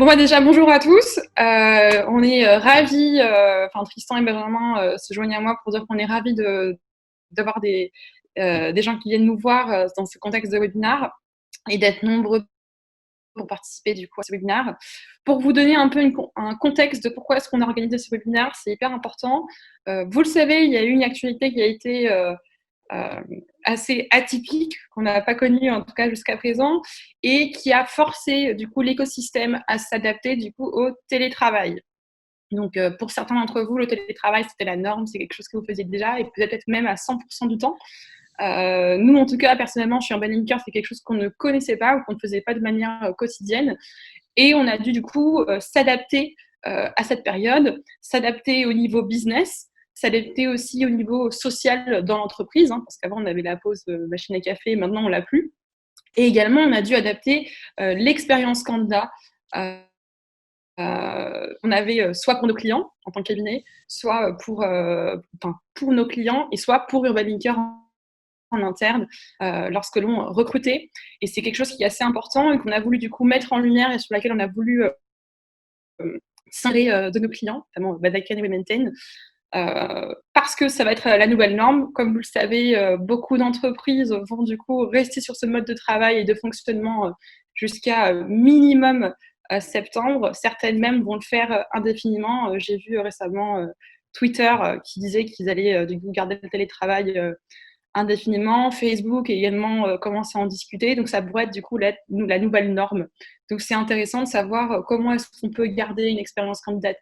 Bon, bah déjà, bonjour à tous. On est ravis, enfin Tristan et Benjamin se joignent à moi pour dire qu'on est ravis d'avoir des gens qui viennent nous voir dans ce contexte de webinaire et d'être nombreux pour participer du coup à ce webinaire. Pour vous donner un peu un contexte de pourquoi est-ce qu'on a organisé ce webinaire, c'est hyper important. Vous le savez, il y a eu une actualité qui a été euh, assez atypique, qu'on n'a pas connu en tout cas jusqu'à présent, et qui a forcé du coup l'écosystème à s'adapter du coup au télétravail. Donc pour certains d'entre vous, le télétravail c'était la norme, c'est quelque chose que vous faisiez déjà et peut-être même à 100% du temps. Nous, en tout cas, personnellement, chez Urban Linker, c'est quelque chose qu'on ne connaissait pas ou qu'on ne faisait pas de manière quotidienne. Et on a dû, du coup, s'adapter à cette période, s'adapter au niveau business, s'adapter aussi au niveau social dans l'entreprise, hein, parce qu'avant, on avait la pause machine à café, maintenant, on l'a plus. Et également, on a dû adapter l'expérience candidat. On avait soit pour nos clients en tant que cabinet, soit pour nos clients et soit pour Urban Linker en interne lorsque l'on recrutait. Et c'est quelque chose qui est assez important et qu'on a voulu du coup mettre en lumière et sur laquelle on a voulu s'inspirer de nos clients, notamment Badaken et WeMaintain, parce que ça va être la nouvelle norme. Comme vous le savez, beaucoup d'entreprises vont du coup rester sur ce mode de travail et de fonctionnement jusqu'à minimum septembre. Certaines même vont le faire indéfiniment. J'ai vu récemment Twitter qui disait qu'ils allaient du coup garder le télétravail indéfiniment. Facebook a également commencé à en discuter. Donc, ça pourrait être du coup la nouvelle norme. Donc, c'est intéressant de savoir comment est-ce qu'on peut garder une expérience candidate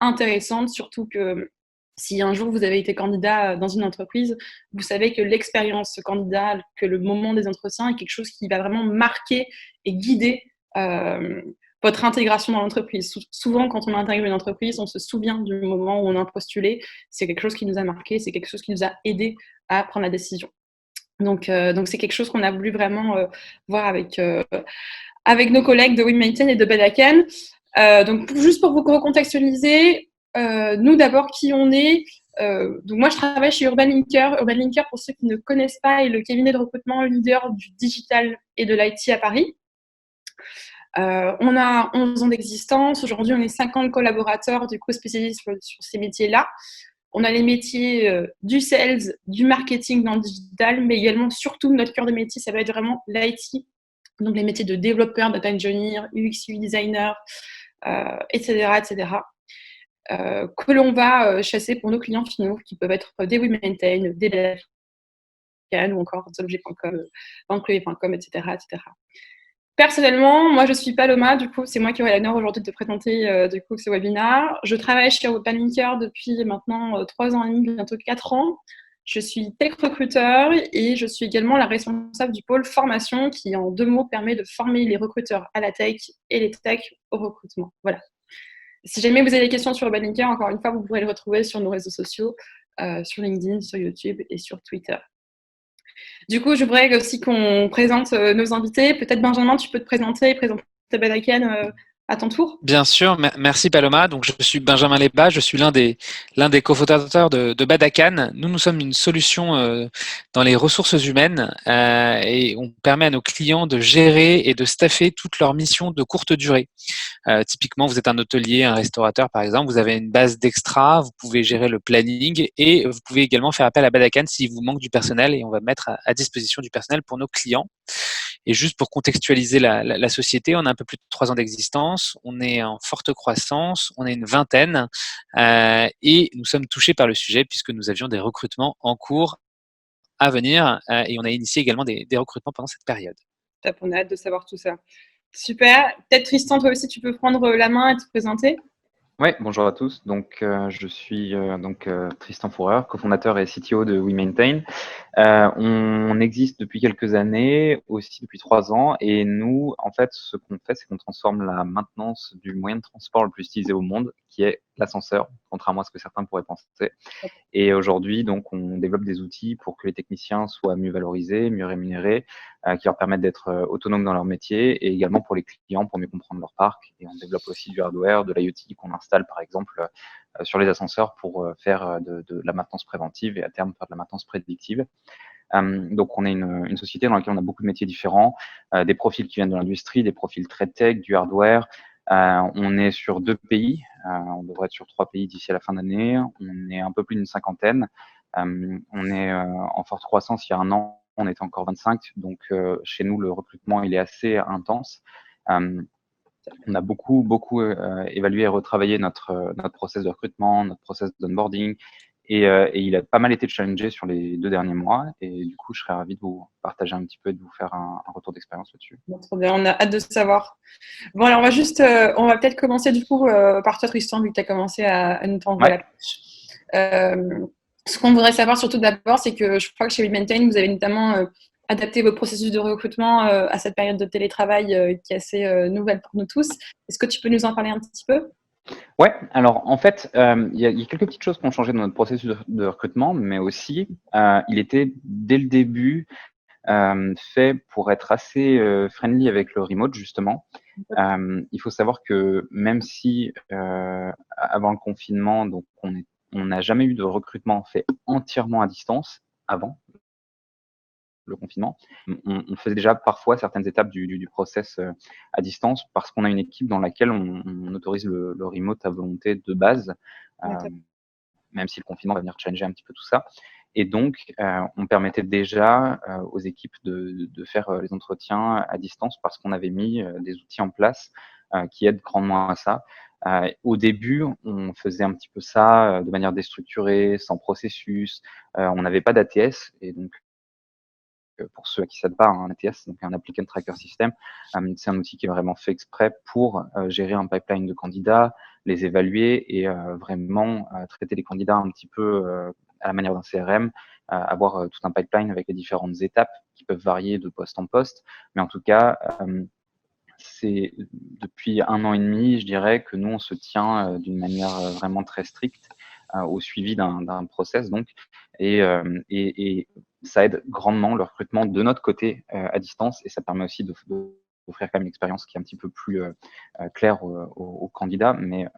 intéressante, surtout que si un jour vous avez été candidat dans une entreprise, vous savez que l'expérience candidat, que le moment des entretiens est quelque chose qui va vraiment marquer et guider votre intégration dans l'entreprise. Souvent, quand on intègre une entreprise, on se souvient du moment où on a postulé. C'est quelque chose qui nous a marqué, c'est quelque chose qui nous a aidé à prendre la décision. Donc c'est quelque chose qu'on a voulu vraiment voir avec nos collègues de WeMaintain et de Badaken. Donc juste pour vous recontextualiser, nous d'abord qui on est. Donc moi je travaille chez Urban Linker. Urban Linker, pour ceux qui ne connaissent pas, est le cabinet de recrutement leader du digital et de l'IT à Paris. On a 11 ans d'existence. Aujourd'hui, on est 50 collaborateurs du coup spécialisés sur ces métiers-là. On a les métiers du sales, du marketing dans le digital, mais également, surtout, notre cœur de métier, ça va être vraiment l'IT. Donc, les métiers de développeur, data engineer, UX, UI designer, etc., etc. Que l'on va chasser pour nos clients finaux, qui peuvent être des WeMaintain, des Badaken ou encore Zolobjet.com, banqueprivé.com, etc., etc. Personnellement, moi je suis Paloma, du coup c'est moi qui aurai l'honneur aujourd'hui de te présenter du coup ce webinaire. Je travaille chez Urban Linker depuis maintenant 3 ans et demi, bientôt 4 ans. Je suis tech recruteur et je suis également la responsable du pôle formation qui en 2 mots permet de former les recruteurs à la tech et les tech au recrutement. Voilà. Si jamais vous avez des questions sur Urban Linker, encore une fois, vous pourrez les retrouver sur nos réseaux sociaux, sur LinkedIn, sur YouTube et sur Twitter. Du coup, je voudrais aussi qu'on présente nos invités. Peut-être Benjamin, tu peux te présenter Badaken à ton tour. Bien sûr, merci Paloma. Donc, je suis Benjamin Lebas, je suis l'un des cofondateurs de Badakan. Nous sommes une solution dans les ressources humaines et on permet à nos clients de gérer et de staffer toutes leurs missions de courte durée. Typiquement, vous êtes un hôtelier, un restaurateur par exemple, vous avez une base d'extra, vous pouvez gérer le planning et vous pouvez également faire appel à Badakan s'il vous manque du personnel et on va mettre à disposition du personnel pour nos clients. Et juste pour contextualiser la société, on a un peu plus de 3 ans d'existence, on est en forte croissance, on est une vingtaine et nous sommes touchés par le sujet puisque nous avions des recrutements en cours à venir et on a initié également des recrutements pendant cette période. Top, on a hâte de savoir tout ça. Super. Peut-être Tristan, toi aussi, tu peux prendre la main et te présenter. Ouais, bonjour à tous. Donc, je suis Tristan Fourreur, cofondateur et CTO de WeMaintain. On existe depuis quelques années, aussi depuis 3 ans, et nous, en fait, ce qu'on fait, c'est qu'on transforme la maintenance du moyen de transport le plus utilisé au monde, qui est l'ascenseur, contrairement à ce que certains pourraient penser. Et aujourd'hui, donc, on développe des outils pour que les techniciens soient mieux valorisés, mieux rémunérés, qui leur permettent d'être autonomes dans leur métier, et également pour les clients, pour mieux comprendre leur parc. Et on développe aussi du hardware, de l'IoT qu'on installe, par exemple, sur les ascenseurs pour faire de la maintenance préventive et à terme faire de la maintenance prédictive. Donc, on est une société dans laquelle on a beaucoup de métiers différents, des profils qui viennent de l'industrie, des profils très tech, du hardware, On est sur 2 pays, on devrait être sur 3 pays d'ici à la fin d'année. On est un peu plus d'une cinquantaine. On est en forte croissance. Il y a un an, on était encore 25. Donc, chez nous, le recrutement, il est assez intense. On a beaucoup évalué et retravaillé notre process de recrutement, notre process d'onboarding. Et il a pas mal été challengé sur les 2 derniers mois. Et du coup, je serais ravi de vous partager un petit peu et de vous faire un retour d'expérience là-dessus. Bon, trop bien, on a hâte de savoir. Bon, alors on va peut-être commencer du coup par toi, Tristan, vu que tu as commencé à nous tendre la Ouais. perche. Ce qu'on voudrait savoir surtout d'abord, c'est que je crois que chez WeMaintain, vous avez notamment adapté vos processus de recrutement à cette période de télétravail qui est assez nouvelle pour nous tous. Est-ce que tu peux nous en parler un petit peu? Ouais, alors en fait, il y a quelques petites choses qui ont changé dans notre processus de recrutement, mais aussi, il était dès le début fait pour être assez friendly avec le remote justement. Il faut savoir que même si avant le confinement, donc on n'a jamais eu de recrutement fait entièrement à distance avant le confinement. On faisait déjà parfois certaines étapes du process à distance parce qu'on a une équipe dans laquelle on autorise le remote à volonté de base, même si le confinement va venir challenger un petit peu tout ça. Et donc, on permettait déjà aux équipes de faire les entretiens à distance parce qu'on avait mis des outils en place qui aident grandement à ça. Au début, on faisait un petit peu ça de manière déstructurée, sans processus. On n'avait pas d'ATS et donc pour ceux à qui ça ne savent pas, un ATS, donc un Applicant Tracker System, c'est un outil qui est vraiment fait exprès pour gérer un pipeline de candidats, les évaluer et vraiment traiter les candidats un petit peu à la manière d'un CRM, avoir tout un pipeline avec les différentes étapes qui peuvent varier de poste en poste. Mais en tout cas, c'est depuis 1 an et demi, je dirais, que nous, on se tient d'une manière vraiment très stricte au suivi d'un process. Donc, et ça aide grandement le recrutement de notre côté à distance et ça permet aussi d'offrir quand même une expérience qui est un petit peu plus claire aux candidats. Mais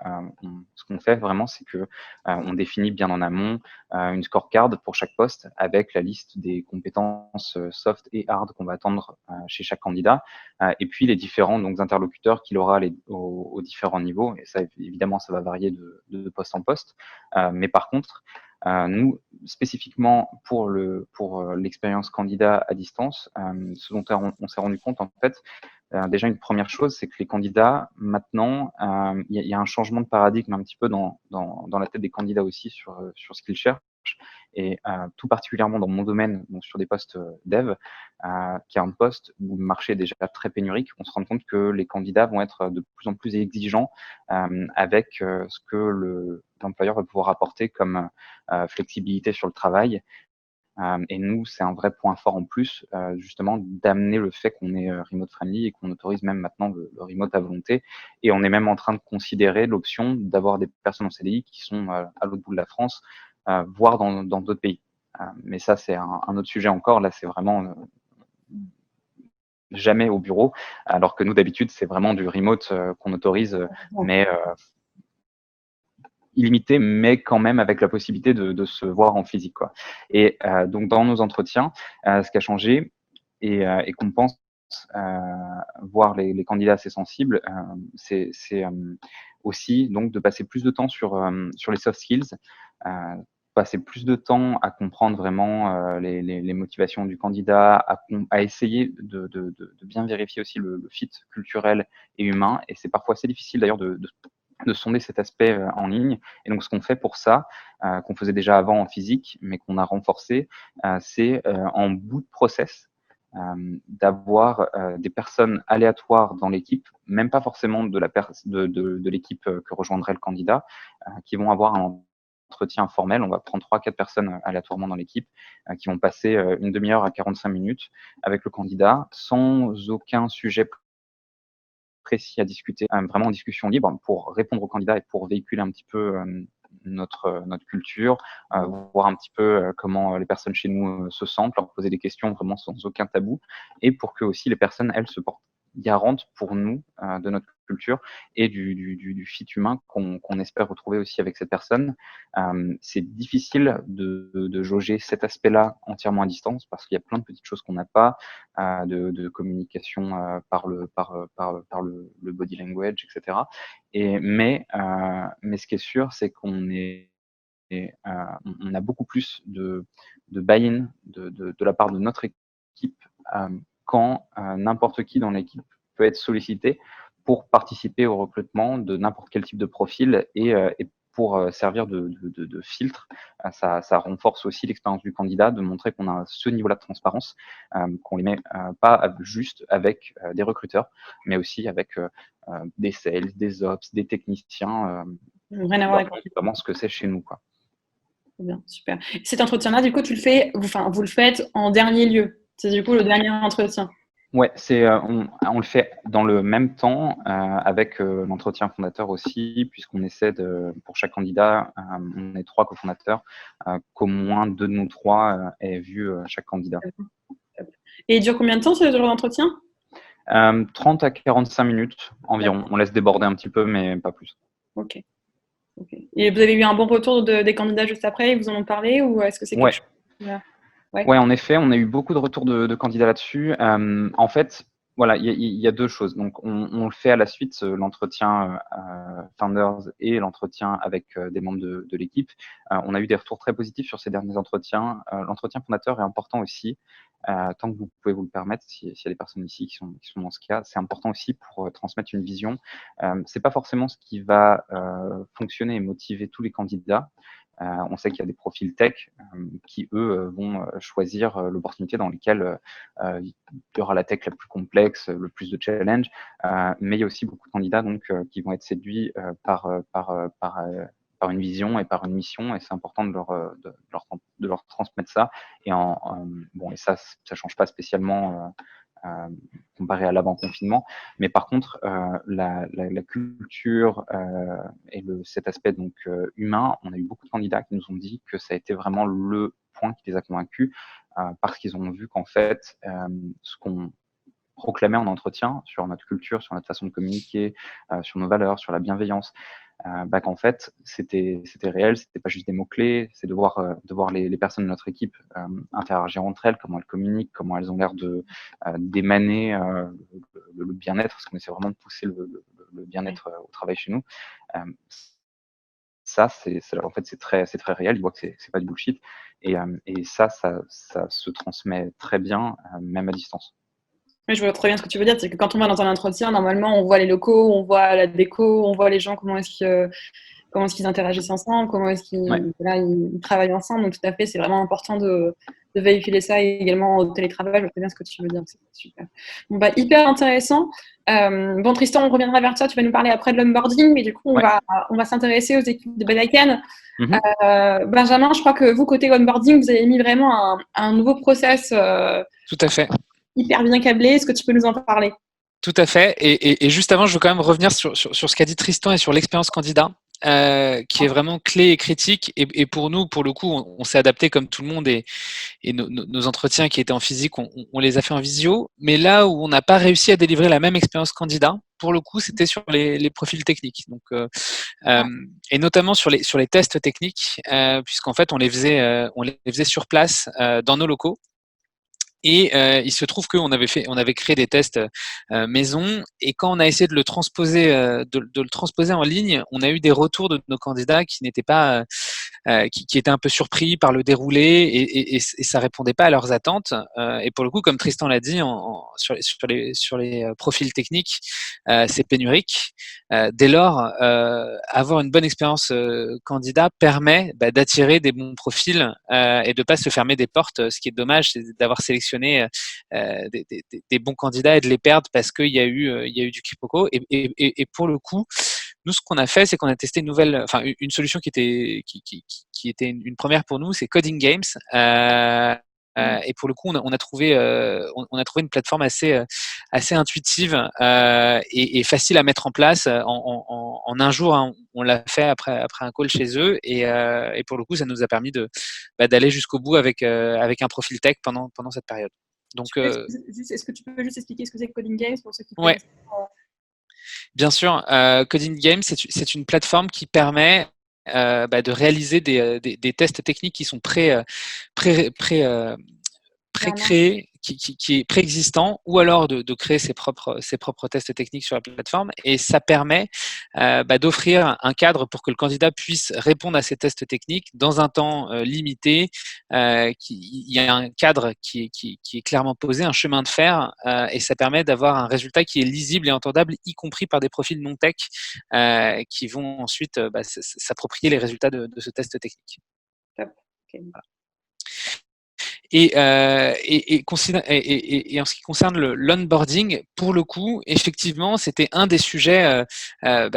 ce qu'on fait vraiment, c'est que on définit bien en amont une scorecard pour chaque poste avec la liste des compétences soft et hard qu'on va attendre chez chaque candidat et puis les différents donc, interlocuteurs qu'il aura aux différents niveaux. Et ça, évidemment, ça va varier de poste en poste. Mais par contre, nous, spécifiquement pour l'expérience candidat à distance, ce dont on s'est rendu compte, en fait, déjà une première chose, c'est que les candidats, maintenant, il y a un changement de paradigme un petit peu dans la tête des candidats aussi sur ce qu'ils cherchent. Et tout particulièrement dans mon domaine, donc sur des postes dev, qui est un poste où le marché est déjà très pénurique, on se rend compte que les candidats vont être de plus en plus exigeants avec ce que l'employeur va pouvoir apporter comme flexibilité sur le travail. Et nous, c'est un vrai point fort en plus, justement, d'amener le fait qu'on est remote friendly et qu'on autorise même maintenant le remote à volonté. Et on est même en train de considérer l'option d'avoir des personnes en CDI qui sont à l'autre bout de la France, voire dans d'autres pays. Mais ça, c'est un autre sujet encore. Là, c'est vraiment jamais au bureau, alors que nous, d'habitude, c'est vraiment du remote qu'on autorise, mais illimité, mais quand même avec la possibilité de se voir en physique, quoi. Et donc dans nos entretiens, ce qui a changé et qu'on pense voir les candidats assez sensibles, c'est aussi donc de passer plus de temps sur les soft skills, passer plus de temps à comprendre vraiment les motivations du candidat, à essayer de bien vérifier aussi le fit culturel et humain. Et c'est parfois assez difficile d'ailleurs de sonder cet aspect en ligne. Et donc, ce qu'on fait pour ça, qu'on faisait déjà avant en physique, mais qu'on a renforcé, c'est en bout de process, d'avoir des personnes aléatoires dans l'équipe, même pas forcément de l'équipe que rejoindrait le candidat, qui vont avoir un entretien formel. On va prendre 3-4 personnes aléatoirement dans l'équipe qui vont passer une demi-heure à 45 minutes avec le candidat sans aucun sujet précis à discuter, vraiment en discussion libre pour répondre aux candidats et pour véhiculer un petit peu notre culture, voir un petit peu comment les personnes chez nous se sentent, leur poser des questions vraiment sans aucun tabou, et pour que aussi les personnes, elles, se portent garantes pour nous de notre culture et du fit humain qu'on espère retrouver aussi avec cette personne. C'est difficile de jauger cet aspect-là entièrement à distance parce qu'il y a plein de petites choses qu'on n'a pas, de communication par le body language, etc. Mais ce qui est sûr, c'est on a beaucoup plus de buy-in de la part de notre équipe quand n'importe qui dans l'équipe peut être sollicité pour participer au recrutement de n'importe quel type de profil et pour servir de filtre. Ça renforce aussi l'expérience du candidat, de montrer qu'on a ce niveau-là de transparence, qu'on les met pas juste avec des recruteurs, mais aussi avec des sales, des ops, des techniciens, Rien à voir avec vraiment ce que c'est chez nous, quoi. Bien, super. Cet entretien-là, du coup, vous le faites en dernier lieu. C'est du coup le dernier entretien. Ouais, on le fait dans le même temps avec l'entretien fondateur aussi, puisqu'on essaie pour chaque candidat, on est 3 cofondateurs, qu'au moins 2 de nous 3 aient vu chaque candidat. Et il dure combien de temps ce genre d'entretien? 30 à 45 minutes environ. On laisse déborder un petit peu, mais pas plus. Ok. Et vous avez eu un bon retour des candidats juste après? Ils vous en ont parlé ou est-ce que c'est quelque chose? Ouais, en effet, on a eu beaucoup de retours de candidats là-dessus. En fait, voilà, il y a 2 choses. Donc, on le fait à la suite, l'entretien founders et l'entretien avec des membres de l'équipe. On a eu des retours très positifs sur ces derniers entretiens. L'entretien fondateur est important aussi, tant que vous pouvez vous le permettre, s'il y a des personnes ici qui sont dans ce cas. C'est important aussi pour transmettre une vision. C'est pas forcément ce qui va fonctionner et motiver tous les candidats. On sait qu'il y a des profils tech qui, eux, vont choisir l'opportunité dans laquelle il y aura la tech la plus complexe, le plus de challenge, mais il y a aussi beaucoup de candidats donc, qui vont être séduits par une vision et par une mission, et c'est important de leur transmettre ça. Et et ça change pas spécialement comparé à l'avant-confinement. Mais par contre, la culture et cet aspect donc humain, on a eu beaucoup de candidats qui nous ont dit que ça a été vraiment le point qui les a convaincus parce qu'ils ont vu qu'en fait, ce qu'on proclamait en entretien sur notre culture, sur notre façon de communiquer, sur nos valeurs, sur la bienveillance, qu'en fait c'était réel, c'était pas juste des mots-clés, c'est de voir les personnes de notre équipe interagir entre elles, comment elles communiquent, comment elles ont l'air d'émaner le bien-être, parce qu'on essaie vraiment de pousser le bien-être au travail chez nous. Ça, en fait, c'est très réel, ils voient que c'est pas du bullshit, et ça se transmet très bien, même à distance. Oui, je vois très bien ce que tu veux dire. C'est que quand on va dans un entretien, normalement, on voit les locaux, on voit la déco, on voit les gens, comment est-ce qu'ils interagissent ensemble, comment est-ce ils travaillent ensemble. Donc, tout à fait, c'est vraiment important de véhiculer ça également au télétravail. Je vois très bien ce que tu veux dire. C'est super. Bon, hyper intéressant. Bon, Tristan, on reviendra vers toi. Tu vas nous parler après de l'onboarding, mais du coup, on va s'intéresser aux équipes de Badakan. Benjamin, je crois que vous, côté onboarding, vous avez mis vraiment un nouveau process. Tout à fait. Hyper bien câblé. Est-ce que tu peux nous en parler? Tout à fait. Et juste avant, je veux quand même revenir sur ce qu'a dit Tristan et sur l'expérience candidat, qui est vraiment clé et critique. Et pour nous, pour le coup, on s'est adapté comme tout le monde et nos entretiens qui étaient en physique, on les a fait en visio. Mais là où on n'a pas réussi à délivrer la même expérience candidat, pour le coup, c'était sur les profils techniques. Donc, et notamment sur les tests techniques, puisqu'en fait, on les faisait sur place dans nos locaux. Et il se trouve qu'on avait créé des tests maison, et quand on a essayé de le transposer, de le transposer en ligne, on a eu des retours de nos candidats qui n'étaient pas, qui étaient un peu surpris par le déroulé, et ça répondait pas à leurs attentes. Et pour le coup, comme Tristan l'a dit, sur les profils techniques, c'est pénurique. Dès lors, avoir une bonne expérience candidat permet d'attirer des bons profils et de pas se fermer des portes. Ce qui est dommage, c'est d'avoir sélectionné des bons candidats et de les perdre parce qu'il y a eu du quiproquo. Et pour le coup, nous, ce qu'on a fait, c'est qu'on a testé une solution qui était une première pour nous, c'est Coding Games. Et pour le coup, on a trouvé une plateforme assez intuitive et facile à mettre en place. En un jour, hein, on l'a fait après un call chez eux, et pour le coup, ça nous a permis d'aller jusqu'au bout avec un profil tech pendant cette période. Donc, est-ce que tu peux juste expliquer ce que c'est que Coding Games pour ceux qui ouais. connaissent? Bien sûr, Coding Game, c'est une plateforme qui permet de réaliser des tests techniques qui sont pré, pré, euh, pré-créé, qui est préexistant, ou alors de créer ses propres tests techniques sur la plateforme. Et ça permet d'offrir un cadre pour que le candidat puisse répondre à ces tests techniques dans un temps limité. Il y a un cadre qui est clairement posé, un chemin de fer, et ça permet d'avoir un résultat qui est lisible et entendable, y compris par des profils non tech qui vont ensuite s'approprier les résultats de ce test technique. Top. Okay. Et en ce qui concerne l'onboarding, pour le coup, effectivement, c'était un des sujets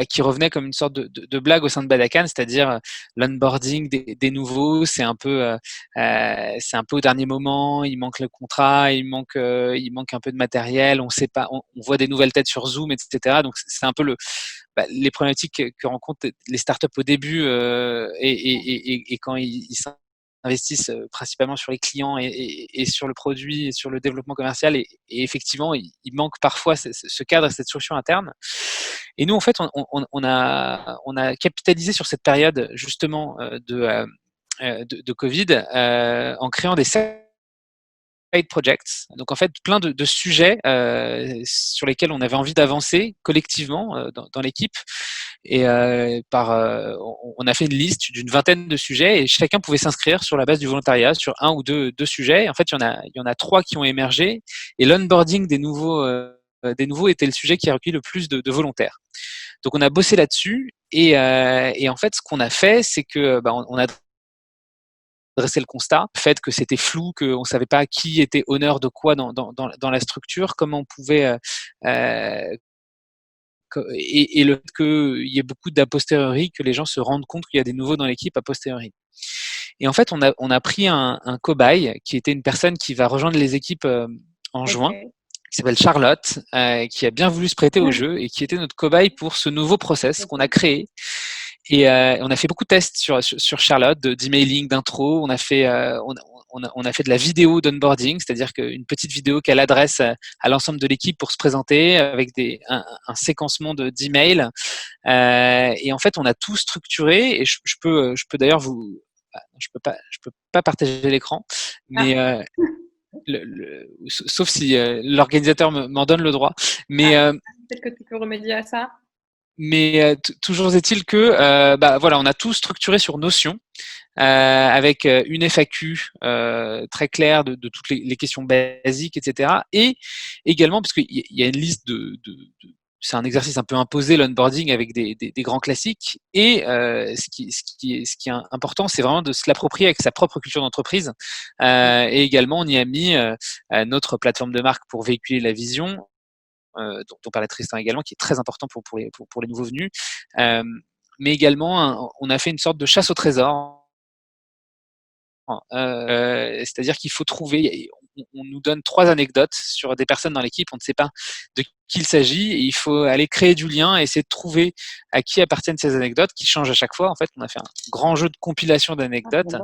qui revenait comme une sorte de blague au sein de Badakan, c'est-à-dire l'onboarding des nouveaux, c'est un peu au dernier moment, il manque le contrat, il manque un peu de matériel, on sait pas, on voit des nouvelles têtes sur Zoom, etc. Donc c'est un peu les problématiques que rencontrent les startups au début et quand ils investissent principalement sur les clients et sur le produit et sur le développement commercial. Et effectivement, il manque parfois ce cadre et cette solution interne. Et nous, en fait, on a capitalisé sur cette période justement de Covid en créant des side projects. Donc en fait, plein de sujets sur lesquels on avait envie d'avancer collectivement dans l'équipe. Et on a fait une liste d'une vingtaine de sujets et chacun pouvait s'inscrire sur la base du volontariat sur un ou deux sujets. Et en fait, il y en a trois qui ont émergé et l'onboarding des nouveaux était le sujet qui a recueilli le plus de volontaires. Donc on a bossé là-dessus et en fait, ce qu'on a fait, c'est que on a dressé le constat, le fait que c'était flou, qu'on ne savait pas qui était honneur de quoi dans la structure, comment on pouvait et le fait qu'il y ait beaucoup d'a posteriori, que les gens se rendent compte qu'il y a des nouveaux dans l'équipe a posteriori. Et en fait, on a pris un cobaye qui était une personne qui va rejoindre les équipes en juin, qui s'appelle Charlotte, qui a bien voulu se prêter au jeu et qui était notre cobaye pour ce nouveau process qu'on a créé. Et on a fait beaucoup de tests sur Charlotte, d'emailing, d'intro. On a fait de la vidéo d'onboarding, c'est-à-dire qu'une petite vidéo qu'elle adresse à l'ensemble de l'équipe pour se présenter avec un séquencement d'emails. Et en fait, on a tout structuré. Et je peux d'ailleurs je peux pas partager l'écran, mais sauf si l'organisateur m'en donne le droit. Mais peut-être que tu peux remédier à ça. Mais toujours est-il que voilà, on a tout structuré sur Notion avec une FAQ très claire de toutes les questions basiques, etc. Et également, parce qu'il y a une liste c'est un exercice un peu imposé, l'onboarding, avec des grands classiques. Et ce qui est important, c'est vraiment de se l'approprier avec sa propre culture d'entreprise. Et également, on y a mis notre plateforme de marque pour véhiculer la vision, dont parlait Tristan également, qui est très important pour les nouveaux venus. Mais également, on a fait une sorte de chasse au trésor. C'est-à-dire qu'il faut trouver, on nous donne 3 anecdotes sur des personnes dans l'équipe, on ne sait pas de qui il s'agit, et il faut aller créer du lien et essayer de trouver à qui appartiennent ces anecdotes, qui changent à chaque fois. En fait, on a fait un grand jeu de compilation d'anecdotes.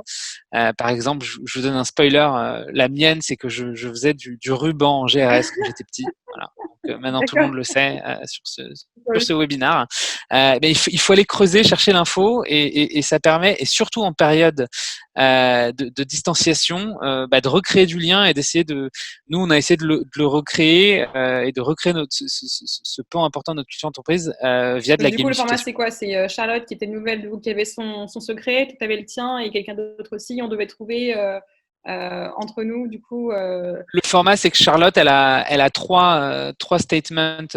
Par exemple, je vous donne un spoiler, la mienne, c'est que je faisais du ruban en GRS quand j'étais petit. Voilà. Donc, maintenant, tout le monde le sait sur ce webinaire. Mais il faut aller creuser, chercher l'info, et ça permet, et surtout en période de distanciation, de recréer du lien et d'essayer nous on a essayé de le recréer et de recréer ce pan important de notre culture d'entreprise via de la gamification. Du coup, le format, c'est quoi? C'est Charlotte qui était nouvelle, qui avait son secret, tu avais le tien et quelqu'un d'autre aussi, on devait trouver entre nous, du coup. Le format, c'est que Charlotte, elle a trois statements,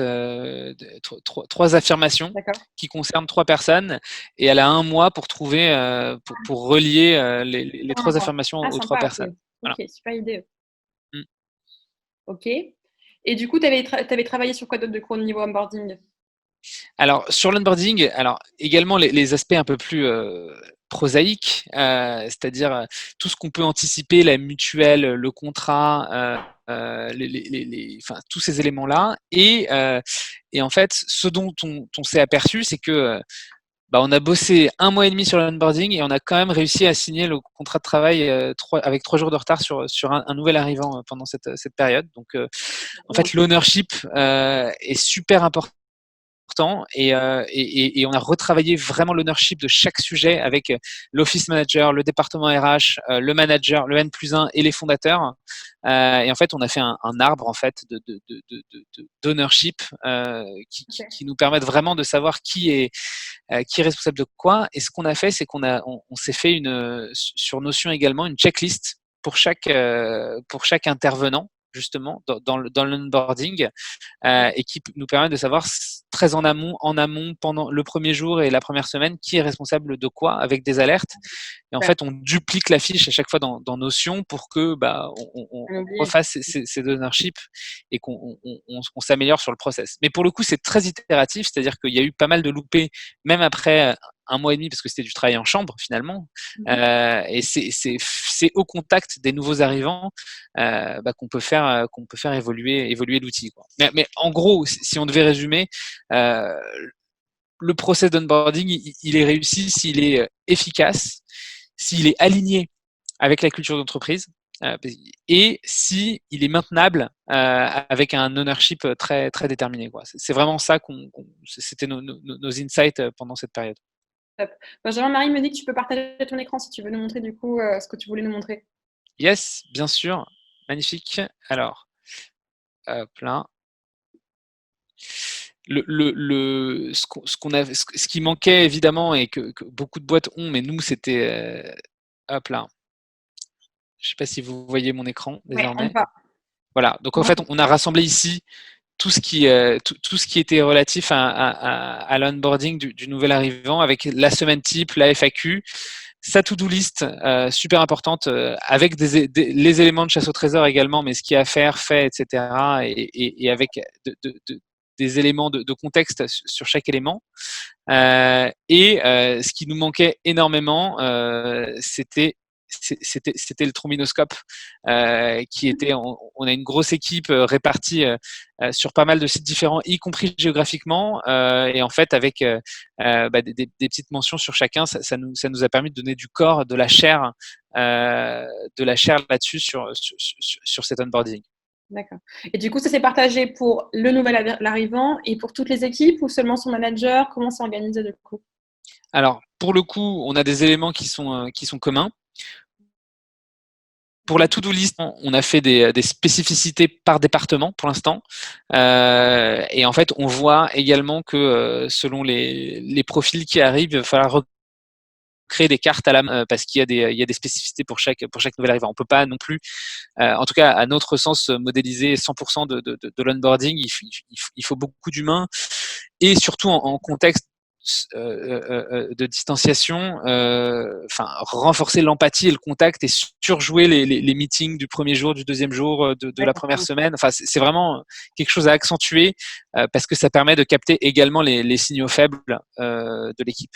trois affirmations qui concernent 3 personnes, et elle a 1 mois pour trouver, pour relier les 3 affirmations aux 3 personnes. Ok, super idée. Ok. Et du coup, tu avais travaillé sur quoi d'autre de cours au niveau onboarding? Alors, sur l'onboarding, également les aspects un peu plus prosaïques, c'est-à-dire tout ce qu'on peut anticiper, la mutuelle, le contrat, tous ces éléments-là. Et en fait, ce dont on s'est aperçu, c'est que on a bossé 1 mois et demi sur l'onboarding et on a quand même réussi à signer le contrat de travail avec 3 jours de retard sur un nouvel arrivant pendant cette période. Donc, en fait, l'ownership est super important important et on a retravaillé vraiment l'ownership de chaque sujet avec l'office manager, le département RH, le manager, le N+1 et les fondateurs. Et en fait, on a fait un arbre en fait d'ownership qui nous permettent vraiment de savoir qui est responsable de quoi. Et ce qu'on a fait, c'est on s'est fait sur Notion également une checklist pour chaque intervenant justement dans l'onboarding et qui nous permet de savoir très en amont pendant le premier jour et la première semaine qui est responsable de quoi avec des alertes. Et en fait, on duplique la fiche à chaque fois dans Notion pour que on refasse ces ownership et qu'on s'améliore sur le process. Mais pour le coup, c'est très itératif, c'est-à-dire qu'il y a eu pas mal de loupés même après un mois et demi parce que c'était du travail en chambre finalement. Et c'est au contact des nouveaux arrivants qu'on peut faire évoluer l'outil. Mais en gros, si on devait résumer, le process d'onboarding, il est réussi s'il est efficace, s'il est aligné avec la culture d'entreprise et si il est maintenable avec un ownership très très déterminé. C'est vraiment ça c'était nos insights pendant cette période. Top. Benjamin, Marie me dit que tu peux partager ton écran si tu veux nous montrer du coup ce que tu voulais nous montrer. Yes, bien sûr. Magnifique. Alors, hop là. Ce qui manquait évidemment et que beaucoup de boîtes ont, mais nous c'était hop là. Je ne sais pas si vous voyez mon écran désormais. Ouais, voilà. Donc en fait, on a rassemblé ici tout ce qui était relatif à l'onboarding du nouvel arrivant avec la semaine type, la FAQ, sa to-do list super importante avec les éléments de chasse au trésor également, mais ce qu'il y a à faire, fait, etc. Et avec des éléments de contexte sur chaque élément. Ce qui nous manquait énormément, c'était le trombinoscope qui était on a une grosse équipe répartie sur pas mal de sites différents, y compris géographiquement et en fait avec des petites mentions sur chacun, ça nous a permis de donner du corps, de la chair là-dessus sur cet onboarding. D'accord. Et du coup, ça s'est partagé pour le nouvel arrivant et pour toutes les équipes ou seulement son manager? Comment c'est organisé du coup? Alors, pour le coup, on a des éléments qui sont communs. Pour la to-do list, on a fait des spécificités par département pour l'instant. Et en fait, on voit également que selon les profils qui arrivent, il va falloir créer des cartes à la main parce qu'il y a des spécificités pour chaque nouvel arrivant. On peut pas non plus, en tout cas à notre sens, modéliser 100% de l'onboarding. Il faut beaucoup d'humains et surtout en contexte de distanciation, renforcer l'empathie et le contact et surjouer les meetings du premier jour, du deuxième jour, de la première semaine. Enfin, c'est vraiment quelque chose à accentuer parce que ça permet de capter également les signaux faibles de l'équipe.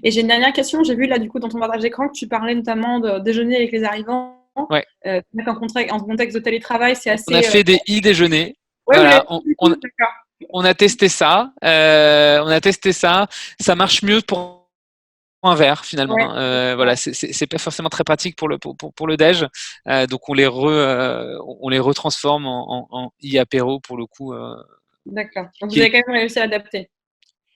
Et j'ai une dernière question. J'ai vu là du coup dans ton partage d'écran que tu parlais notamment de déjeuner avec les arrivants. Ouais. En contexte de télétravail, c'est assez. On a fait des e-déjeuners. Ouais, voilà, d'accord. On a testé ça. Ça marche mieux pour un verre finalement. Ouais. Voilà, c'est pas forcément très pratique pour le déj. Donc on les retransforme en e-apéro pour le coup. D'accord. Donc vous avez quand même réussi à adapter.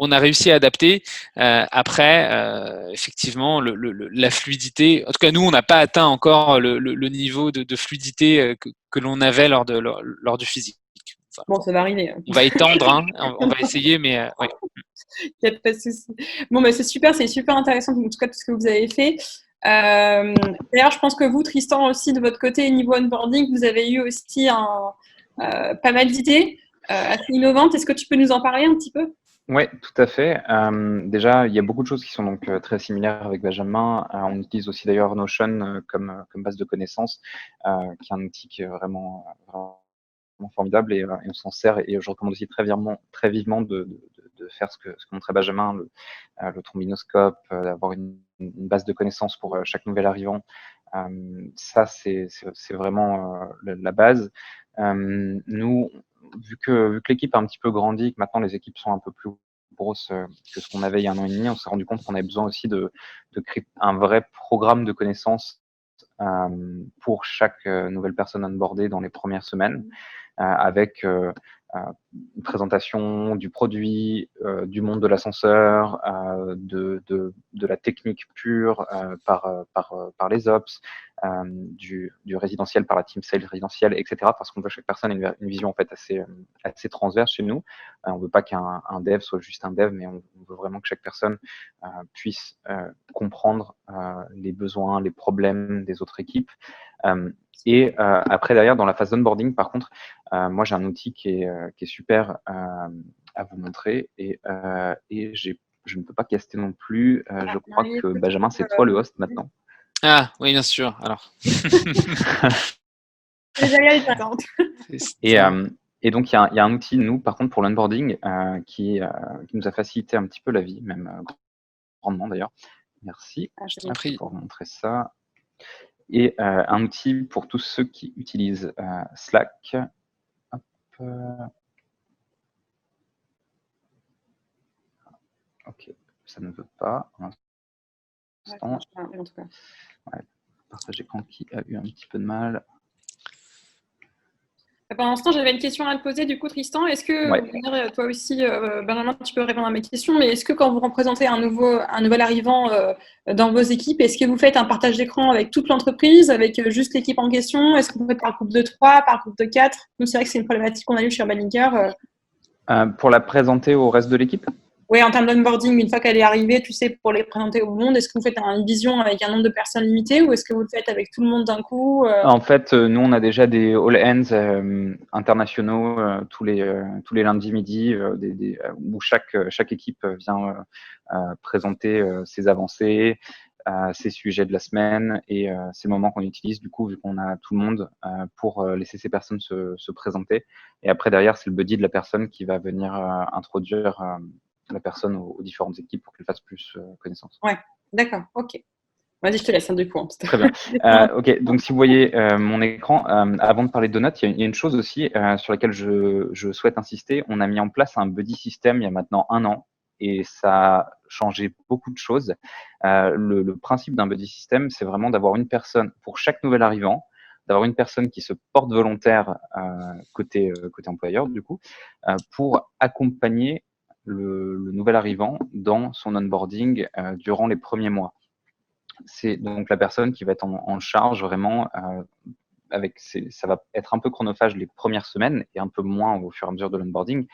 On a réussi à adapter. Après, effectivement, la fluidité. En tout cas, nous, on n'a pas atteint encore le niveau de fluidité que l'on avait lors du physique. Enfin, bon, ça va arriver. On va étendre, hein, on va essayer, mais ouais. Il n'y a pas de souci. Bon, c'est super intéressant en tout cas tout ce que vous avez fait. D'ailleurs, je pense que vous, Tristan, aussi de votre côté, niveau onboarding, vous avez eu aussi pas mal d'idées assez innovantes. Est-ce que tu peux nous en parler un petit peu? Oui, tout à fait. Déjà, il y a beaucoup de choses qui sont donc très similaires avec Benjamin. On utilise aussi d'ailleurs Notion comme base de connaissances, qui est un outil qui est vraiment formidable et on s'en sert. Et je recommande aussi très vivement de faire ce que montrait Benjamin, le trombinoscope, d'avoir une base de connaissances pour chaque nouvel arrivant. Ça, c'est vraiment la base. Nous, vu que l'équipe a un petit peu grandi, que maintenant les équipes sont un peu plus grosses que ce qu'on avait il y a 1 an et demi, on s'est rendu compte qu'on avait besoin aussi de créer un vrai programme de connaissances pour chaque nouvelle personne onboardée dans les premières semaines, avec une présentation du produit, du monde de l'ascenseur, de la technique pure par les ops, du résidentiel par la team sales résidentielle, etc. Parce qu'on veut que chaque personne ait une vision en fait assez transverse chez nous. On veut pas qu'un dev soit juste un dev, mais on veut vraiment que chaque personne puisse comprendre les besoins, les problèmes des autres équipes. Et après, derrière, dans la phase d'onboarding, par contre, moi, j'ai un outil qui est super à vous montrer. Et je ne peux pas caster non plus. Je crois que Benjamin, c'est toi le host maintenant. Ah, oui, bien sûr. Alors. Et donc, il y a un outil, nous, par contre, pour l'onboarding, qui nous a facilité un petit peu la vie, même grandement d'ailleurs. Merci. Je t'en prie. Pour vous montrer ça. Et un outil pour tous ceux qui utilisent Slack. Hop. Ok, ça ne veut pas. Un instant. Ouais, partage écran qui a eu un petit peu de mal. Pour l'instant, j'avais une question à te poser, du coup, Tristan. Est-ce que, toi aussi, Benjamin, tu peux répondre à mes questions, mais est-ce que quand vous représentez un nouvel arrivant dans vos équipes, est-ce que vous faites un partage d'écran avec toute l'entreprise, avec juste l'équipe en question? Est-ce que vous faites par groupe de 3, par groupe de 4? Nous, c'est vrai que c'est une problématique qu'on a eue chez Urban Linker. Pour la présenter au reste de l'équipe? Oui, en termes d'onboarding, une fois qu'elle est arrivée, tu sais, pour les présenter au monde, est-ce que vous faites une vision avec un nombre de personnes limité ou est-ce que vous le faites avec tout le monde d'un coup En fait, nous, on a déjà des all-hands internationaux tous les lundis midi où chaque équipe vient présenter ses avancées, ses sujets de la semaine et c'est le moment qu'on utilise du coup vu qu'on a tout le monde pour laisser ces personnes se présenter. Et après, derrière, c'est le buddy de la personne qui va venir introduire la personne aux différentes équipes pour qu'elle fasse plus connaissance. Ouais, d'accord, ok. Vas-y, je te laisse du coup. Très bien. Ok, donc si vous voyez mon écran, avant de parler de Donuts, il y a une chose aussi sur laquelle je souhaite insister. On a mis en place un buddy system il y a maintenant 1 an et ça a changé beaucoup de choses. Le principe d'un buddy system, c'est vraiment d'avoir une personne pour chaque nouvel arrivant, d'avoir une personne qui se porte volontaire côté employeur du coup, pour accompagner le nouvel arrivant dans son onboarding durant les premiers mois. C'est donc la personne qui va être en charge vraiment ça va être un peu chronophage les premières semaines et un peu moins au fur et à mesure de l'onboarding,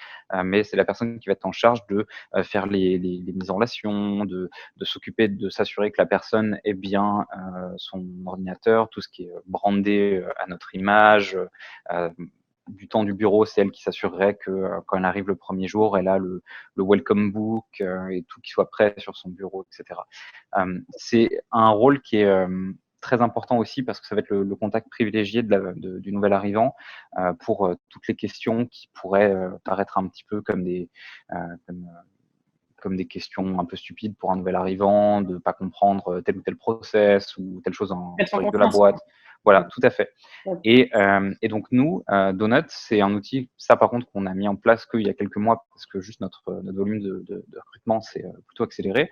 mais c'est la personne qui va être en charge de faire les mises en relation, de s'occuper de s'assurer que la personne ait bien son ordinateur, tout ce qui est brandé à notre image, du temps du bureau, c'est elle qui s'assurerait que quand elle arrive le premier jour, elle a le welcome book et tout qui soit prêt sur son bureau, etc. C'est un rôle qui est très important aussi parce que ça va être le contact privilégié du nouvel arrivant pour toutes les questions qui pourraient paraître un petit peu comme des questions un peu stupides pour un nouvel arrivant, de ne pas comprendre tel ou tel process ou telle chose en historique de la boîte. Voilà, tout à fait. Et donc nous, Donuts, c'est un outil, ça par contre, qu'on a mis en place qu'il y a quelques mois parce que juste notre volume de recrutement s'est plutôt accéléré.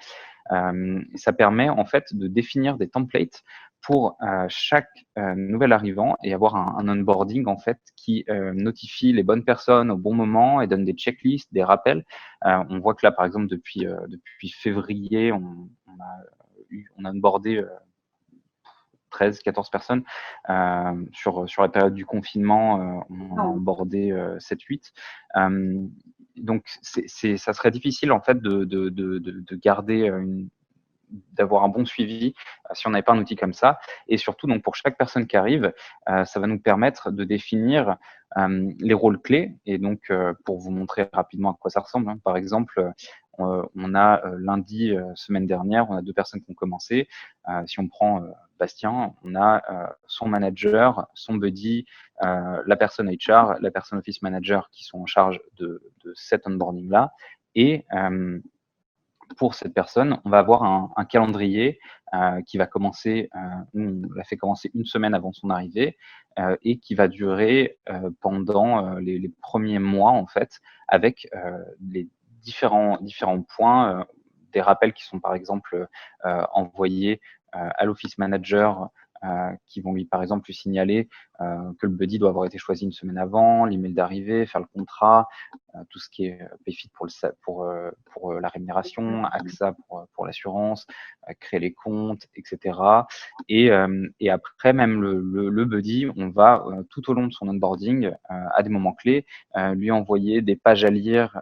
Ça permet en fait de définir des templates pour chaque nouvel arrivant et avoir un onboarding en fait qui notifie les bonnes personnes au bon moment et donne des checklists, des rappels. On voit que là, par exemple, depuis février, on a onboardé 13, 14 personnes. Sur la période du confinement, on a onboardé 7, 8. Donc, ça serait difficile en fait de garder d'avoir un bon suivi si on n'avait pas un outil comme ça. Et surtout, donc pour chaque personne qui arrive, ça va nous permettre de définir les rôles clés. Et donc, pour vous montrer rapidement à quoi ça ressemble, hein, par exemple, on a lundi, semaine dernière, on a 2 personnes qui ont commencé. Si on prend Bastien, on a son manager, son buddy, la personne HR, la personne office manager qui sont en charge de cet onboarding-là. Et pour cette personne, on va avoir un calendrier qui va commencer, nous on l'a fait commencer 1 semaine avant son arrivée et qui va durer pendant les premiers mois en fait, avec les différents points, des rappels qui sont par exemple envoyés à l'office manager qui vont lui, par exemple, lui signaler que le buddy doit avoir été choisi une semaine avant, l'email d'arrivée, faire le contrat, tout ce qui est PayFit pour la rémunération, AXA pour l'assurance, créer les comptes, etc. Et après, même le buddy, on va tout au long de son onboarding, à des moments clés, lui envoyer des pages à lire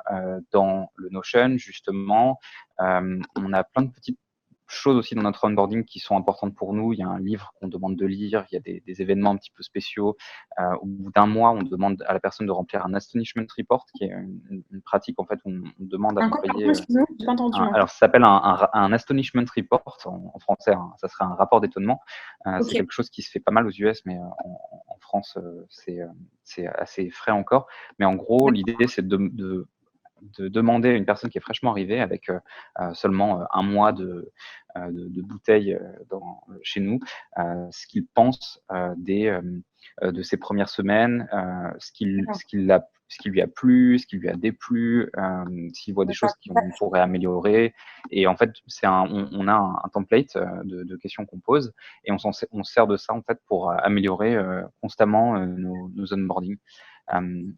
dans le Notion, justement. On a plein de petites choses aussi dans notre onboarding qui sont importantes pour nous. Il y a un livre qu'on demande de lire, il y a des événements un petit peu spéciaux. Au bout d'un mois, on demande à la personne de remplir un astonishment report, qui est une pratique en fait où on demande à Encore l'employé. pardon, excuse-moi, j'ai pas entendu. Alors, ça s'appelle un astonishment report en français. Hein, ça serait un rapport d'étonnement. C'est Ok. quelque chose qui se fait pas mal aux US, mais en France, c'est assez frais encore. Mais en gros, l'idée, c'est de demander à une personne qui est fraîchement arrivée avec seulement un mois de bouteilles chez nous, ce qu'il pense de ses premières semaines, ce qui lui a plu, ce qui lui a déplu, s'il voit des choses qu'on pourrait améliorer. Et en fait, on a un template de questions qu'on pose et on sert de ça en fait pour améliorer constamment nos onboarding.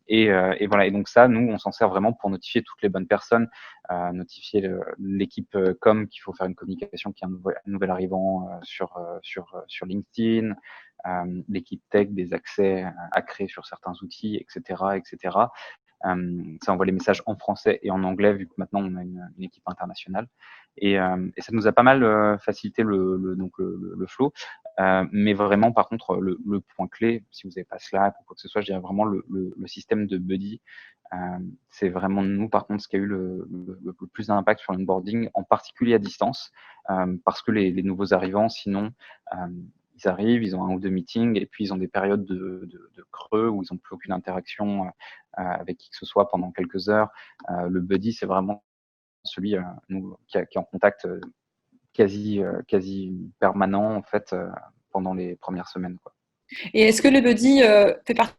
Et voilà. Et donc ça, nous, on s'en sert vraiment pour notifier toutes les bonnes personnes, notifier l'équipe com qu'il faut faire une communication qui est un nouvel arrivant sur LinkedIn, l'équipe tech, des accès à créer sur certains outils, etc., etc. Ça envoie les messages en français et en anglais, vu que maintenant on a une équipe internationale. Et ça nous a pas mal facilité donc le flow. Mais vraiment, par contre, le point clé, si vous n'avez pas Slack ou quoi que ce soit, je dirais vraiment le système de buddy. C'est vraiment nous, par contre, ce qui a eu le plus d'impact sur l'onboarding, en particulier à distance, parce que les nouveaux arrivants, sinon, ils arrivent, ils ont un ou deux meetings, et puis ils ont des périodes de creux où ils n'ont plus aucune interaction avec qui que ce soit pendant quelques heures. Le buddy, c'est vraiment celui qui est en contact quasi permanent en fait pendant les premières semaines, quoi. Et est-ce que le buddy fait partie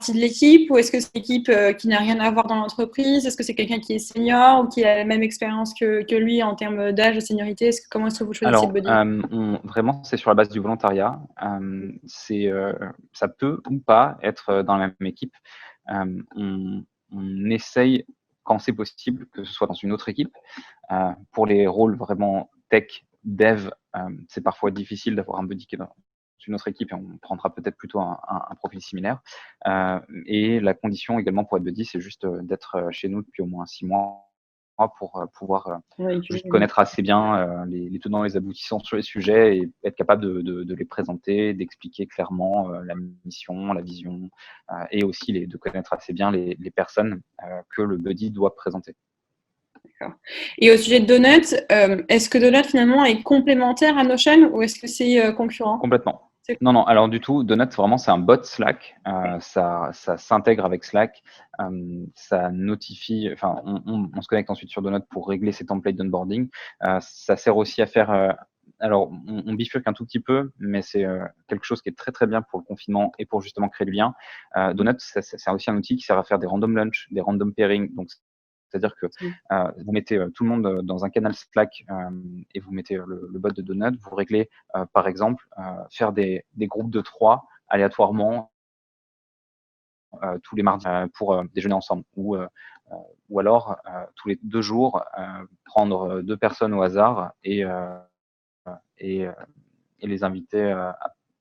de l'équipe ou est-ce que c'est une équipe qui n'a rien à voir dans l'entreprise? Est-ce que c'est quelqu'un qui est senior ou qui a la même expérience que lui en termes d'âge, de seniorité? Comment est-ce que vous choisissez le Alors, buddy? vraiment, c'est sur la base du volontariat. Ça peut ou pas être dans la même équipe. On essaye, quand c'est possible, que ce soit dans une autre équipe. Pour les rôles vraiment tech, dev, c'est parfois difficile d'avoir un buddy qui est dans une autre équipe et on prendra peut-être plutôt un profil similaire. Et la condition également pour être buddy, c'est juste d'être chez nous depuis au moins 6 mois pour pouvoir juste connaître assez bien les tenants et les aboutissants sur les sujets et être capable de les présenter, d'expliquer clairement la mission, la vision et aussi de connaître assez bien les personnes que le buddy doit présenter. D'accord. Et au sujet de Donut, est-ce que Donut finalement est complémentaire à Notion ou est-ce que c'est concurrent? Complètement. Non, alors du tout, Donut, vraiment, c'est un bot Slack. Ça s'intègre avec Slack. Ça notifie, enfin, on se connecte ensuite sur Donut pour régler ses templates d'onboarding. Ça sert aussi à faire, alors, on bifurque un tout petit peu, mais c'est quelque chose qui est très très bien pour le confinement et pour justement créer du lien. Donut, c'est aussi un outil qui sert à faire des random lunch, des random pairing. Donc, c'est-à-dire que vous mettez tout le monde dans un canal Slack et vous mettez le bot de Donut. Vous réglez, par exemple, faire des groupes de 3 aléatoirement tous les mardis pour déjeuner ensemble. Ou alors, tous les 2 jours, prendre 2 personnes au hasard et les inviter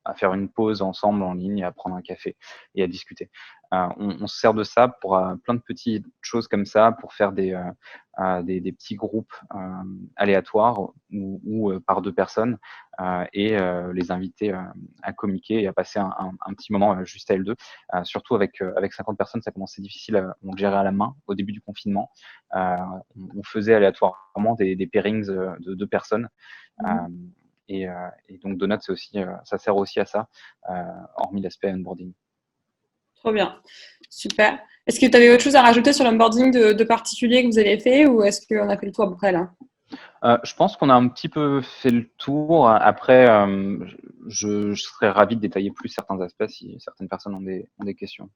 à faire une pause ensemble en ligne, à prendre un café et à discuter. On se sert de ça pour plein de petites choses comme ça, pour faire des petits groupes aléatoires ou par 2 personnes et les inviter à communiquer et à passer un petit moment juste à L2. Surtout avec 50 personnes, ça commençait difficile, on le gérait à la main au début du confinement. On faisait aléatoirement des pairings de 2 personnes. Et donc Donut, c'est aussi, ça sert aussi à ça, hormis l'aspect onboarding. Trop bien, super. Est-ce que tu avais autre chose à rajouter sur l'onboarding de particulier que vous avez fait ou est-ce qu'on a fait le tour à peu près là? Je pense qu'on a un petit peu fait le tour. Après, je serais ravi de détailler plus certains aspects si certaines personnes ont des questions.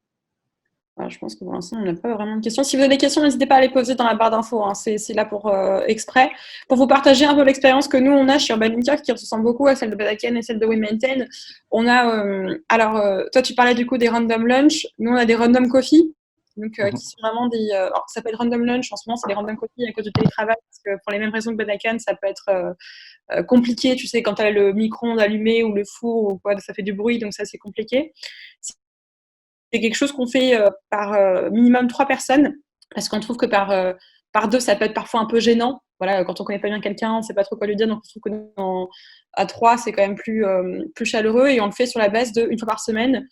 Voilà, je pense que pour l'instant, on n'a pas vraiment de questions. Si vous avez des questions, n'hésitez pas à les poser dans la barre d'infos. Hein. C'est là pour exprès. Pour vous partager un peu l'expérience que nous, on a chez Urban Linker, qui ressemble beaucoup à celle de Badaken et celle de WeMaintain. On a, toi, tu parlais du coup des random lunch. Nous, on a des random coffee. Donc, qui sont vraiment des. Alors, ça s'appelle random lunch. En ce moment, c'est des random coffee à cause du télétravail. Parce que pour les mêmes raisons que Badaken, ça peut être compliqué. Tu sais, quand tu as le micro-ondes allumé ou le four ou quoi, ça fait du bruit. Donc, ça, c'est compliqué. C'est quelque chose qu'on fait par minimum 3 personnes, parce qu'on trouve que par 2, ça peut être parfois un peu gênant. Voilà, quand on connaît pas bien quelqu'un, on sait pas trop quoi lui dire, donc je trouve que à 3, c'est quand même plus chaleureux, et on le fait sur la base de une fois par semaine.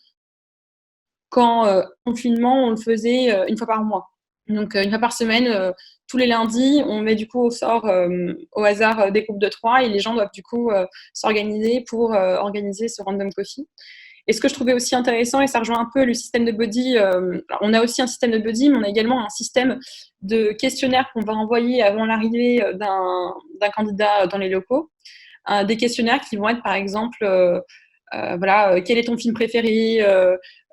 Quand confinement, on le faisait une fois par mois. Donc une fois par semaine, tous les lundis, on met du coup au sort au hasard des groupes de 3, et les gens doivent du coup s'organiser pour organiser ce random coffee. Et ce que je trouvais aussi intéressant, et ça rejoint un peu le système de buddy, on a aussi un système de buddy, mais on a également un système de questionnaire qu'on va envoyer avant l'arrivée d'un candidat dans les locaux. Des questionnaires qui vont être, par exemple, voilà, quel est ton film préféré,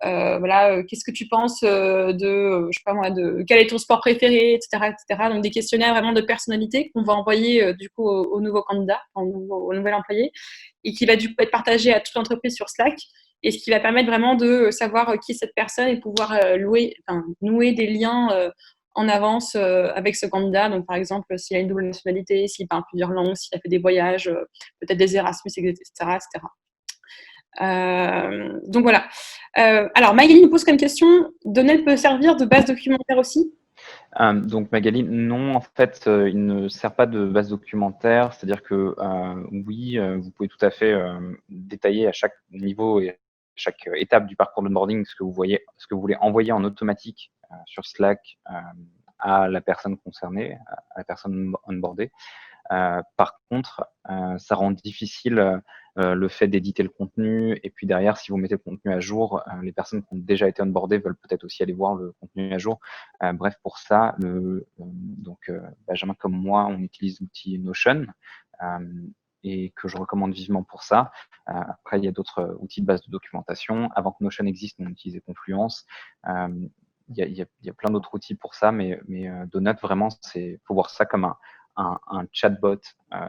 voilà, qu'est-ce que tu penses je sais pas moi, de quel est ton sport préféré, etc., etc. Donc des questionnaires vraiment de personnalité qu'on va envoyer du coup au nouveau candidat, au nouvel employé, et qui va du coup être partagé à toute l'entreprise sur Slack, et ce qui va permettre vraiment de savoir qui est cette personne et pouvoir nouer des liens en avance avec ce candidat. Donc, par exemple, s'il a une double nationalité, s'il parle plusieurs langues, s'il a fait des voyages, peut-être des Erasmus, etc., etc. Donc voilà. Alors, Magali nous pose comme question, Donald peut servir de base documentaire aussi? Donc Magali, non, en fait, il ne sert pas de base documentaire, c'est-à-dire que oui, vous pouvez tout à fait détailler à chaque niveau et chaque étape du parcours d'onboarding ce que vous voulez envoyer en automatique sur Slack à la personne concernée, à la personne onboardée. Par contre, ça rend difficile le fait d'éditer le contenu. Et puis derrière, si vous mettez le contenu à jour, les personnes qui ont déjà été onboardées veulent peut-être aussi aller voir le contenu à jour. Bref, pour ça, Benjamin comme moi, on utilise l'outil Notion. Et que je recommande vivement pour ça. Après, il y a d'autres outils de base de documentation. Avant que Notion existe, on utilisait Confluence. Il y a plein d'autres outils pour ça, mais Donut, vraiment, faut voir ça comme un chatbot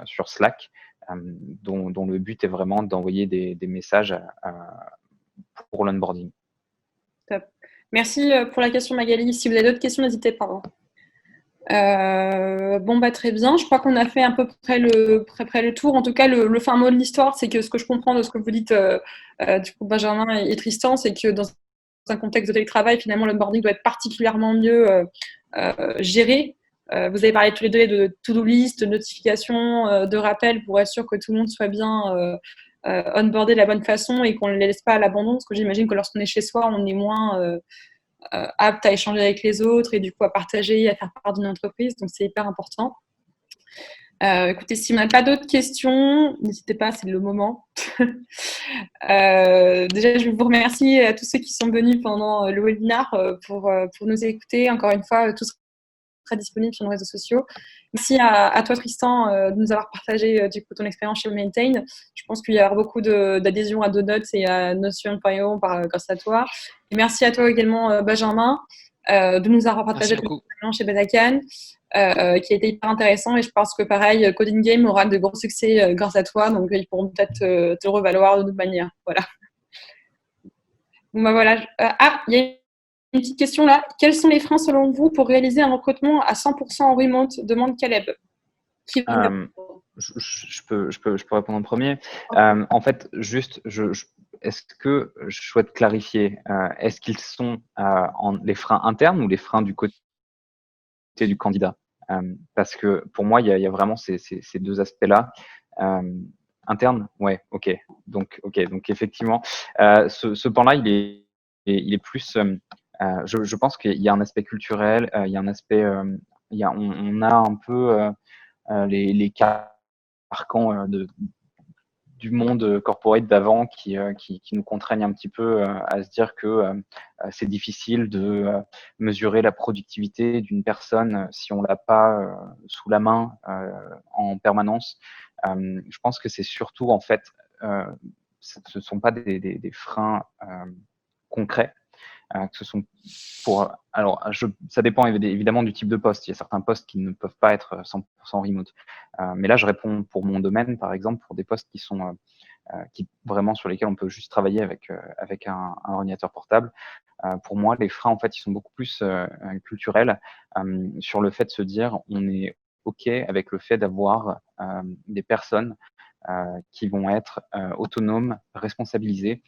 sur Slack dont le but est vraiment d'envoyer des messages pour l'onboarding. Top. Merci pour la question, Magali. Si vous avez d'autres questions, n'hésitez pas. Très bien. Je crois qu'on a fait à peu près le tour. En tout cas, le fin mot de l'histoire, c'est que ce que je comprends de ce que vous dites, du coup, Benjamin et Tristan, c'est que dans un contexte de télétravail, finalement, l'onboarding doit être particulièrement mieux géré. Vous avez parlé tous les deux de to-do list, de notifications, de rappels pour être sûr que tout le monde soit bien onboardé de la bonne façon et qu'on ne les laisse pas à l'abandon. Parce que j'imagine que lorsqu'on est chez soi, on est moins apte à échanger avec les autres et du coup à partager, à faire part d'une entreprise. Donc c'est hyper important. Écoutez, si vous n'avez pas d'autres questions, n'hésitez pas, c'est le moment. Déjà, je vous remercie à tous ceux qui sont venus pendant le webinaire pour nous écouter. Encore une fois, tout sera disponible sur nos réseaux sociaux. Merci à toi, Tristan, de nous avoir partagé du coup ton expérience chez Maintain. Je pense qu'il y aura beaucoup d'adhésion à Donuts et à Notion.io grâce à toi. Et merci à toi également, Benjamin, de nous avoir partagé ton expérience chez Badakan, qui a été hyper intéressant. Et je pense que pareil, Coding Game aura de gros succès grâce à toi. Donc, ils pourront peut-être te revaloir de toute manière. Voilà. Bon, bah voilà. Il y a une petite question là. Quels sont les freins selon vous pour réaliser un recrutement à 100% en remote? Demande Caleb. Je peux répondre en premier. En fait, juste, est-ce que je souhaite clarifier, est-ce qu'ils sont les freins internes ou les freins du côté du candidat? Parce que pour moi, il y a vraiment ces deux aspects-là. Interne, ouais, ok. Donc effectivement, ce pan-là, il est plus. Je pense qu'il y a un aspect culturel, il y a un aspect, on a un peu les carcans du monde corporate d'avant qui nous contraignent un petit peu à se dire que c'est difficile de mesurer la productivité d'une personne si on l'a pas sous la main en permanence. Je pense que c'est surtout en fait, ce sont pas des freins concrets. que ce sont alors, ça dépend évidemment du type de poste. Il y a certains postes qui ne peuvent pas être 100% remote. Mais là, je réponds pour mon domaine, par exemple, pour des postes qui sont vraiment sur lesquels on peut juste travailler avec un ordinateur portable. Pour moi, les freins, en fait, ils sont beaucoup plus culturels sur le fait de se dire on est OK avec le fait d'avoir des personnes qui vont être autonomes, responsabilisées,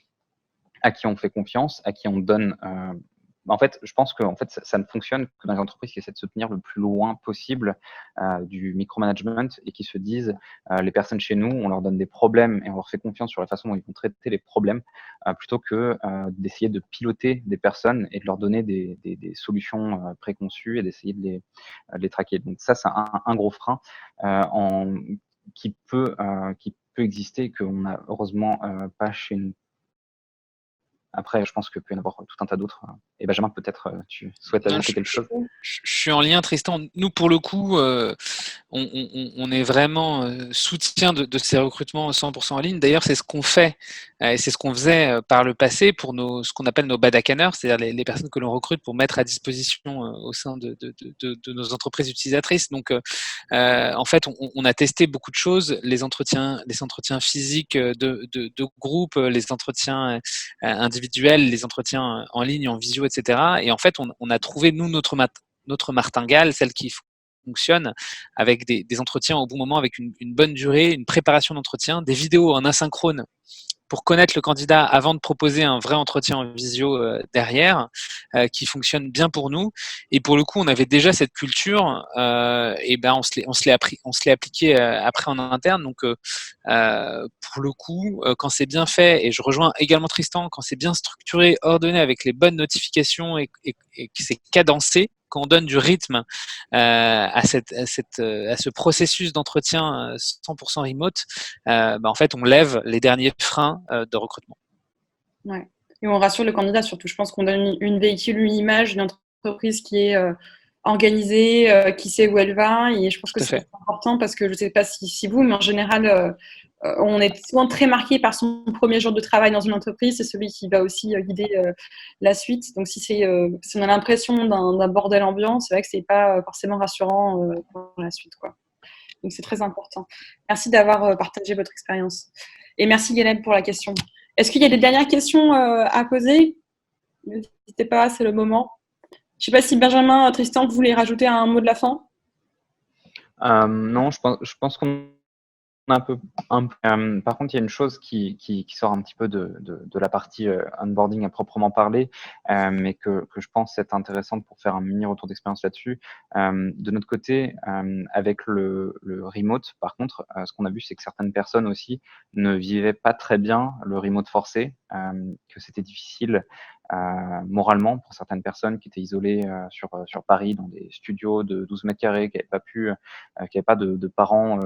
à qui on fait confiance, à qui on donne. En fait, je pense que en fait, ça ne fonctionne que dans les entreprises qui essaient de se tenir le plus loin possible du micromanagement et qui se disent les personnes chez nous, on leur donne des problèmes et on leur fait confiance sur la façon dont ils vont traiter les problèmes plutôt que d'essayer de piloter des personnes et de leur donner des solutions préconçues et d'essayer de les traquer. Donc ça, c'est un gros frein qui peut exister et qu'on n'a heureusement pas chez nous. Après, je pense qu'il peut y en avoir tout un tas d'autres. Et Benjamin, peut-être tu souhaites ajouter quelque chose? Je suis en lien, Tristan. Nous, pour le coup, on est vraiment soutien de ces recrutements 100% en ligne. D'ailleurs, c'est ce qu'on fait et c'est ce qu'on faisait par le passé pour ce qu'on appelle nos badacanners, c'est-à-dire les personnes que l'on recrute pour mettre à disposition au sein de nos entreprises utilisatrices. Donc, en fait, on a testé beaucoup de choses, les entretiens physiques de groupe, les entretiens individuels, les entretiens en ligne, en visio, etc. Et en fait, on a trouvé, nous, notre martingale, celle qui fonctionne, avec des entretiens au bon moment, avec une bonne durée, une préparation d'entretien, des vidéos en asynchrone pour connaître le candidat avant de proposer un vrai entretien en visio derrière, qui fonctionne bien pour nous. Et pour le coup, on avait déjà cette culture, et ben on se l'est appliqué après en interne. Donc pour le coup, quand c'est bien fait, et je rejoins également Tristan, quand c'est bien structuré, ordonné avec les bonnes notifications et que c'est cadencé, quand on donne du rythme à ce processus d'entretien 100% remote, en fait, on lève les derniers freins de recrutement. Ouais. Et on rassure le candidat surtout. Je pense qu'on donne une image d'une entreprise qui est organisée, qui sait où elle va. Et je pense que c'est important parce que je ne sais pas si vous, mais en général, on est souvent très marqué par son premier jour de travail dans une entreprise. C'est celui qui va aussi guider la suite. Donc, si on a l'impression d'un bordel ambiant, c'est vrai que ce n'est pas forcément rassurant pour la suite, quoi. Donc, c'est très important. Merci d'avoir partagé votre expérience. Et merci, Guéleb, pour la question. Est-ce qu'il y a des dernières questions à poser? N'hésitez pas, c'est le moment. Je ne sais pas si Benjamin, Tristan, vous voulez rajouter un mot de la fin? Non, je pense qu'on a par contre, il y a une chose qui sort un petit peu de la partie onboarding à proprement parler, mais que je pense être intéressante pour faire un mini retour d'expérience là-dessus. De notre côté, avec le remote, par contre, ce qu'on a vu, c'est que certaines personnes aussi ne vivaient pas très bien le remote forcé, que c'était difficile moralement pour certaines personnes qui étaient isolées sur Paris dans des studios de 12 mètres carrés, qui n'avaient pas de parents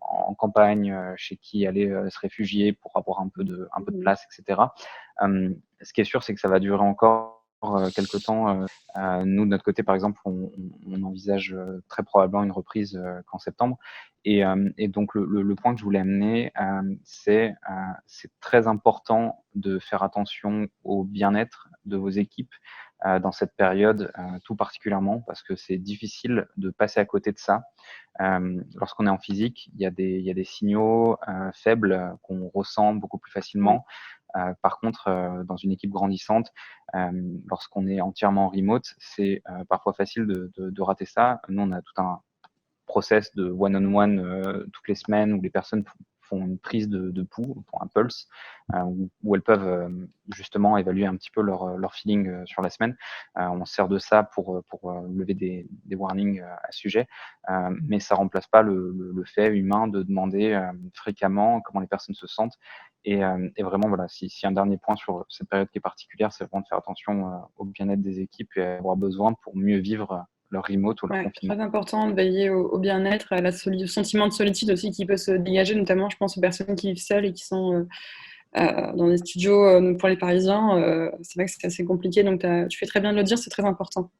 en campagne chez qui aller se réfugier pour avoir un peu de place, etc. Ce qui est sûr, c'est que ça va durer encore quelque temps. Nous, de notre côté, par exemple, on envisage très probablement une reprise qu'en septembre. Et donc, le point que je voulais amener, c'est très important de faire attention au bien-être de vos équipes dans cette période, tout particulièrement, parce que c'est difficile de passer à côté de ça. Lorsqu'on est en physique, il y a des signaux faibles qu'on ressent beaucoup plus facilement. Par contre, dans une équipe grandissante, lorsqu'on est entièrement en remote, c'est parfois facile de rater ça. Nous, on a tout un process de one-on-one toutes les semaines où les personnes font une prise de pouls, font un pulse, où elles peuvent justement évaluer un petit peu leur feeling sur la semaine. On se sert de ça pour lever des warnings à ce sujet, mais ça remplace pas le fait humain de demander fréquemment comment les personnes se sentent. Et vraiment, voilà, si un dernier point sur cette période qui est particulière, c'est vraiment de faire attention au bien-être des équipes et avoir besoin pour mieux vivre leur remote ou leur confinement. Très important de veiller au bien-être, au sentiment de solitude aussi qui peut se dégager, notamment je pense aux personnes qui vivent seules et qui sont dans des studios pour les Parisiens. C'est vrai que c'est assez compliqué, donc tu fais très bien de le dire, c'est très important.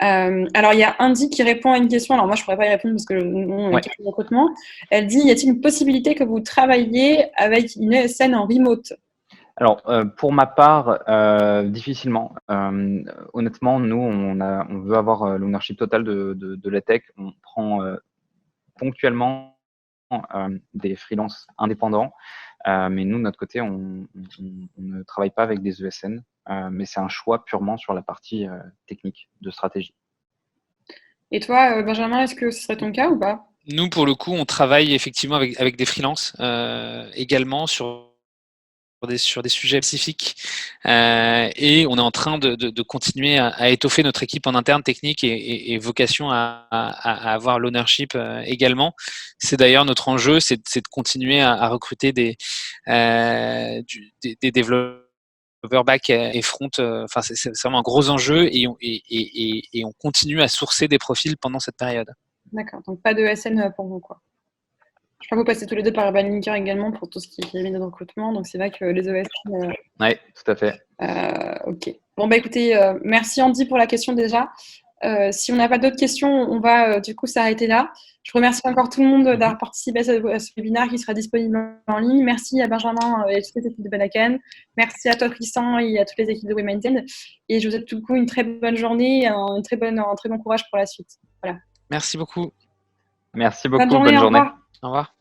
Alors il y a Andy qui répond à une question, alors moi je ne pourrais pas y répondre parce que non, recrutement. Elle dit, y a-t-il une possibilité que vous travailliez avec une ESN en remote? Alors, pour ma part, difficilement. Honnêtement, nous, on veut avoir l'ownership total de la tech. On prend ponctuellement des freelances indépendants, mais nous, de notre côté, on ne travaille pas avec des ESN, mais c'est un choix purement sur la partie technique de stratégie. Et toi, Benjamin, est-ce que ce serait ton cas ou pas? Nous, pour le coup, on travaille effectivement avec des freelances également sur des sujets spécifiques et on est en train de continuer à étoffer notre équipe en interne technique et vocation à avoir l'ownership également. C'est d'ailleurs notre enjeu, c'est de continuer à recruter des développeurs back et front. Enfin, c'est vraiment un gros enjeu et on continue à sourcer des profils pendant cette période. D'accord, donc pas de SN pour vous, quoi. Je crois que vous passez tous les deux par Urban Linker également pour tout ce qui est cabinet de recrutement, donc c'est vrai que les ESN. Oui, tout à fait. Ok. Bon, bah écoutez, merci Andy pour la question déjà. Si on n'a pas d'autres questions, on va du coup s'arrêter là. Je remercie encore tout le monde d'avoir participé à ce webinaire qui sera disponible en ligne. Merci à Benjamin et à toutes les équipes de Badakan. Merci à toi Tristan et à toutes les équipes de WeMaintain. Et je vous souhaite tout le coup une très bonne journée et un très bon courage pour la suite. Voilà. Merci beaucoup. Merci beaucoup. Bonne journée. Bonne journée. Au revoir. Au revoir.